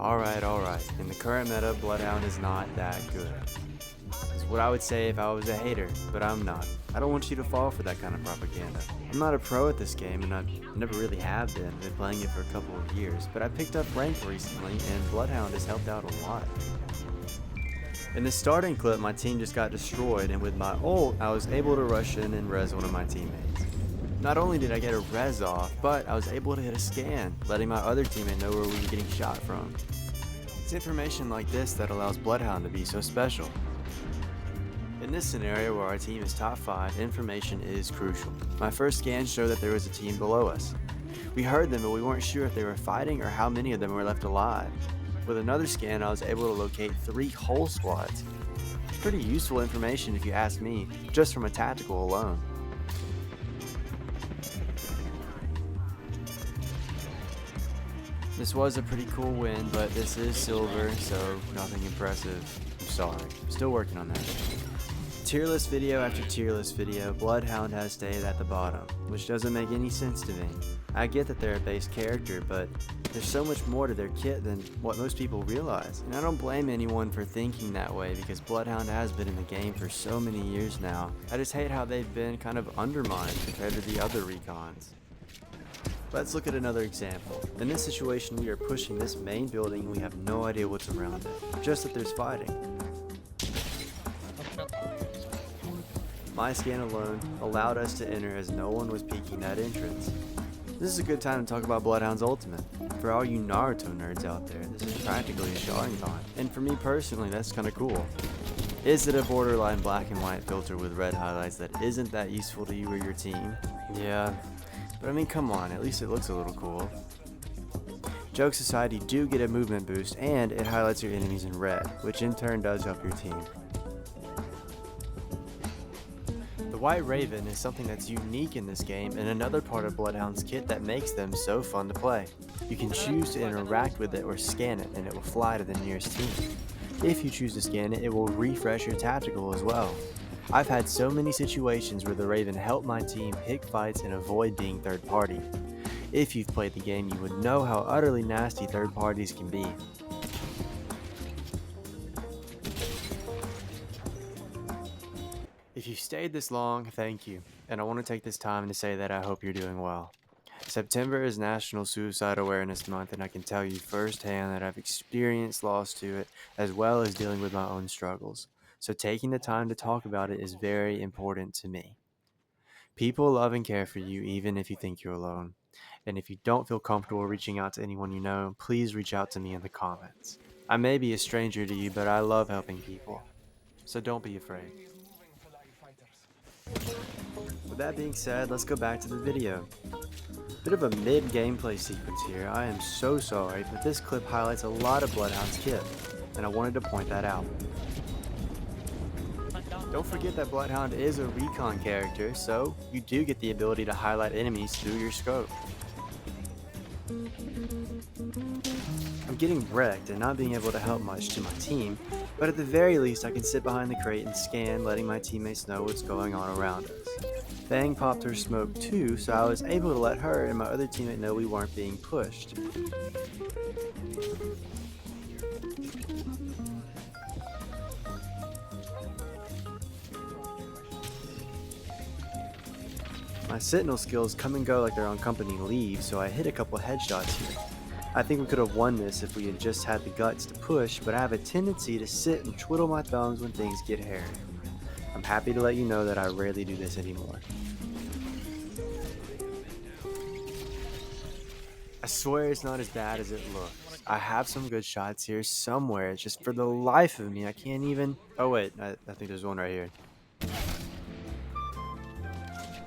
Alright. In the current meta, Bloodhound is not that good. It's what I would say if I was a hater, but I'm not. I don't want you to fall for that kind of propaganda. I'm not a pro at this game, and I never really have been. I've been playing it for a couple of years, but I picked up rank recently, and Bloodhound has helped out a lot. In the starting clip, my team just got destroyed, and with my ult, I was able to rush in and res one of my teammates. Not only did I get a res off, but I was able to hit a scan, letting my other teammate know where we were getting shot from. It's information like this that allows Bloodhound to be so special. In this scenario where our team is top 5, information is crucial. My first scan showed that there was a team below us. We heard them, but we weren't sure if they were fighting or how many of them were left alive. With another scan, I was able to locate 3 whole squads. Pretty useful information if you ask me, just from a tactical alone. This was a pretty cool win, but this is silver, so nothing impressive. I'm sorry. Still working on that. Tier list video after tier list video, Bloodhound has stayed at the bottom, which doesn't make any sense to me. I get that they're a base character, but there's so much more to their kit than what most people realize. And I don't blame anyone for thinking that way because Bloodhound has been in the game for so many years now. I just hate how they've been kind of undermined compared to the other recons. Let's look at another example. In this situation, we are pushing this main building and we have no idea what's around it, just that there's fighting. My scan alone allowed us to enter as no one was peeking that entrance. This is a good time to talk about Bloodhound's ultimate. For all you Naruto nerds out there, this is practically a Sharingan. And for me personally, that's kinda cool. Is it a borderline black and white filter with red highlights that isn't that useful to you or your team? Yeah. But I mean, come on, at least it looks a little cool. Jokes aside, you do get a movement boost, and it highlights your enemies in red, which in turn does help your team. The White Raven is something that's unique in this game, and another part of Bloodhound's kit that makes them so fun to play. You can choose to interact with it or scan it, and it will fly to the nearest team. If you choose to scan it, it will refresh your tactical as well. I've had so many situations where the Raven helped my team pick fights and avoid being third party. If you've played the game, you would know how utterly nasty third parties can be. If you've stayed this long, thank you, and I want to take this time to say that I hope you're doing well. September is National Suicide Awareness Month, and I can tell you firsthand that I've experienced loss to it, as well as dealing with my own struggles. So taking the time to talk about it is very important to me. People love and care for you even if you think you're alone. And if you don't feel comfortable reaching out to anyone you know, please reach out to me in the comments. I may be a stranger to you, but I love helping people. So don't be afraid. With that being said, let's go back to the video. Bit of a mid-gameplay sequence here. I am so sorry, but this clip highlights a lot of Bloodhound's kit, and I wanted to point that out. Don't forget that Bloodhound is a recon character, so you do get the ability to highlight enemies through your scope. I'm getting wrecked and not being able to help much to my team, but at the very least I can sit behind the crate and scan, letting my teammates know what's going on around us. Fang popped her smoke too, so I was able to let her and my other teammate know we weren't being pushed. My sentinel skills come and go like they're on company leave, so I hit a couple headshots here. I think we could have won this if we had just had the guts to push, but I have a tendency to sit and twiddle my thumbs when things get hairy. I'm happy to let you know that I rarely do this anymore. I swear it's not as bad as it looks. I have some good shots here somewhere, it's just for the life of me I can't even... Oh wait, I think there's one right here.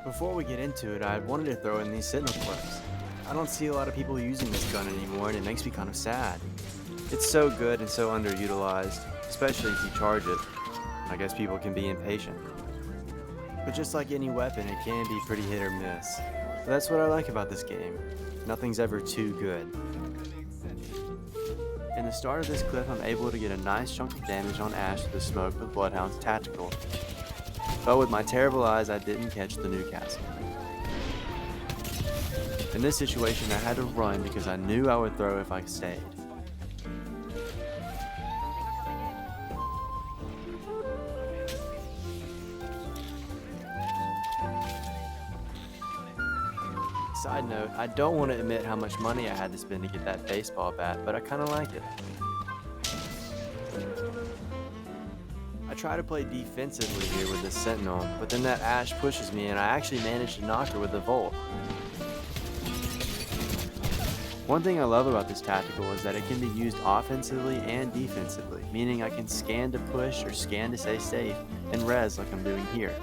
Before we get into it, I wanted to throw in these sentinel clips. I don't see a lot of people using this gun anymore and it makes me kind of sad. It's so good and so underutilized, especially if you charge it. I guess people can be impatient. But just like any weapon, it can be pretty hit or miss. But that's what I like about this game. Nothing's ever too good. In the start of this clip, I'm able to get a nice chunk of damage on Ash with the smoke with Bloodhound's tactical. But with my terrible eyes, I didn't catch the Newcastle. In this situation, I had to run because I knew I would throw if I stayed. side note, I don't want to admit how much money I had to spend to get that baseball bat, but I kind of like it. I try to play defensively here with the Sentinel, but then that Ash pushes me and I actually manage to knock her with the Volt. One thing I love about this tactical is that it can be used offensively and defensively, meaning I can scan to push or scan to stay safe and res like I'm doing here.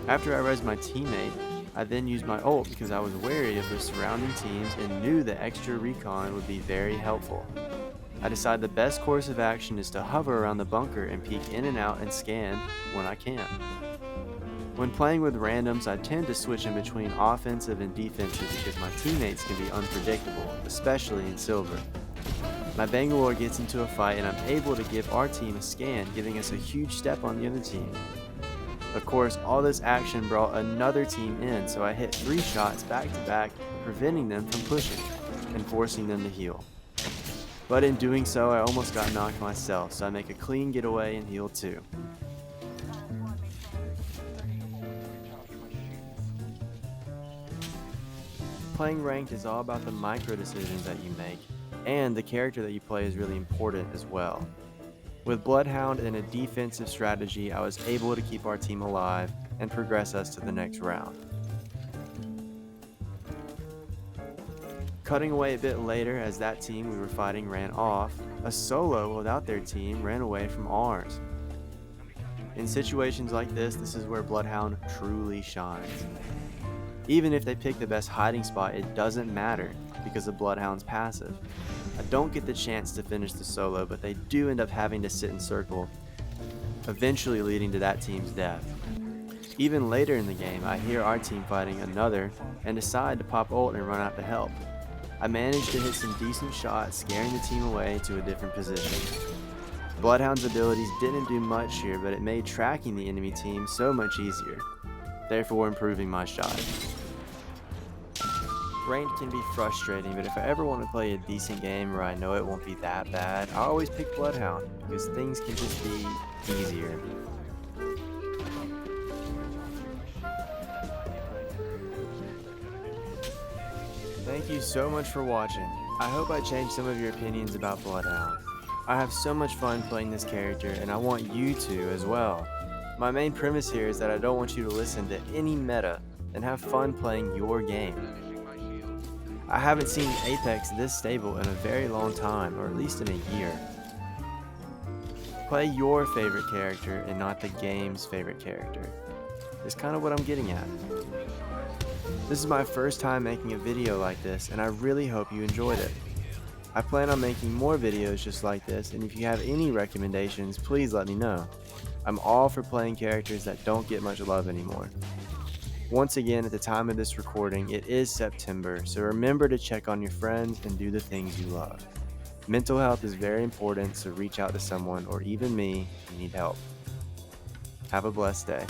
After I res my teammate, I then use my ult because I was wary of the surrounding teams and knew that extra recon would be very helpful. I decide the best course of action is to hover around the bunker and peek in and out and scan when I can. When playing with randoms, I tend to switch in between offensive and defensive because my teammates can be unpredictable, especially in Silver. My Bangalore gets into a fight and I'm able to give our team a scan, giving us a huge step on the other team. Of course, all this action brought another team in, so I hit 3 shots back to back, preventing them from pushing and forcing them to heal. But in doing so, I almost got knocked myself, so I make a clean getaway and heal too. Playing ranked is all about the micro decisions that you make, and the character that you play is really important as well. With Bloodhound and a defensive strategy, I was able to keep our team alive and progress us to the next round. Cutting away a bit later, as that team we were fighting ran off, a solo without their team ran away from ours. In situations like this is where Bloodhound truly shines. Even if they pick the best hiding spot, it doesn't matter because of Bloodhound's passive. I don't get the chance to finish the solo, but they do end up having to sit in circle, eventually leading to that team's death. Even later in the game, I hear our team fighting another and decide to pop ult and run out to help. I managed to hit some decent shots, scaring the team away to a different position. Bloodhound's abilities didn't do much here, but it made tracking the enemy team so much easier, therefore improving my shot. Ranked can be frustrating, but if I ever want to play a decent game where I know it won't be that bad, I always pick Bloodhound because things can just be easier. Thank you so much for watching. I hope I changed some of your opinions about Bloodhound. I have so much fun playing this character and I want you to as well. My main premise here is that I don't want you to listen to any meta and have fun playing your game. I haven't seen Apex this stable in a very long time, or at least in a year. Play your favorite character and not the game's favorite character. It's kind of what I'm getting at. This is my first time making a video like this, and I really hope you enjoyed it. I plan on making more videos just like this, and if you have any recommendations, please let me know. I'm all for playing characters that don't get much love anymore. Once again, at the time of this recording, it is September, so remember to check on your friends and do the things you love. Mental health is very important, so reach out to someone or even me if you need help. Have a blessed day.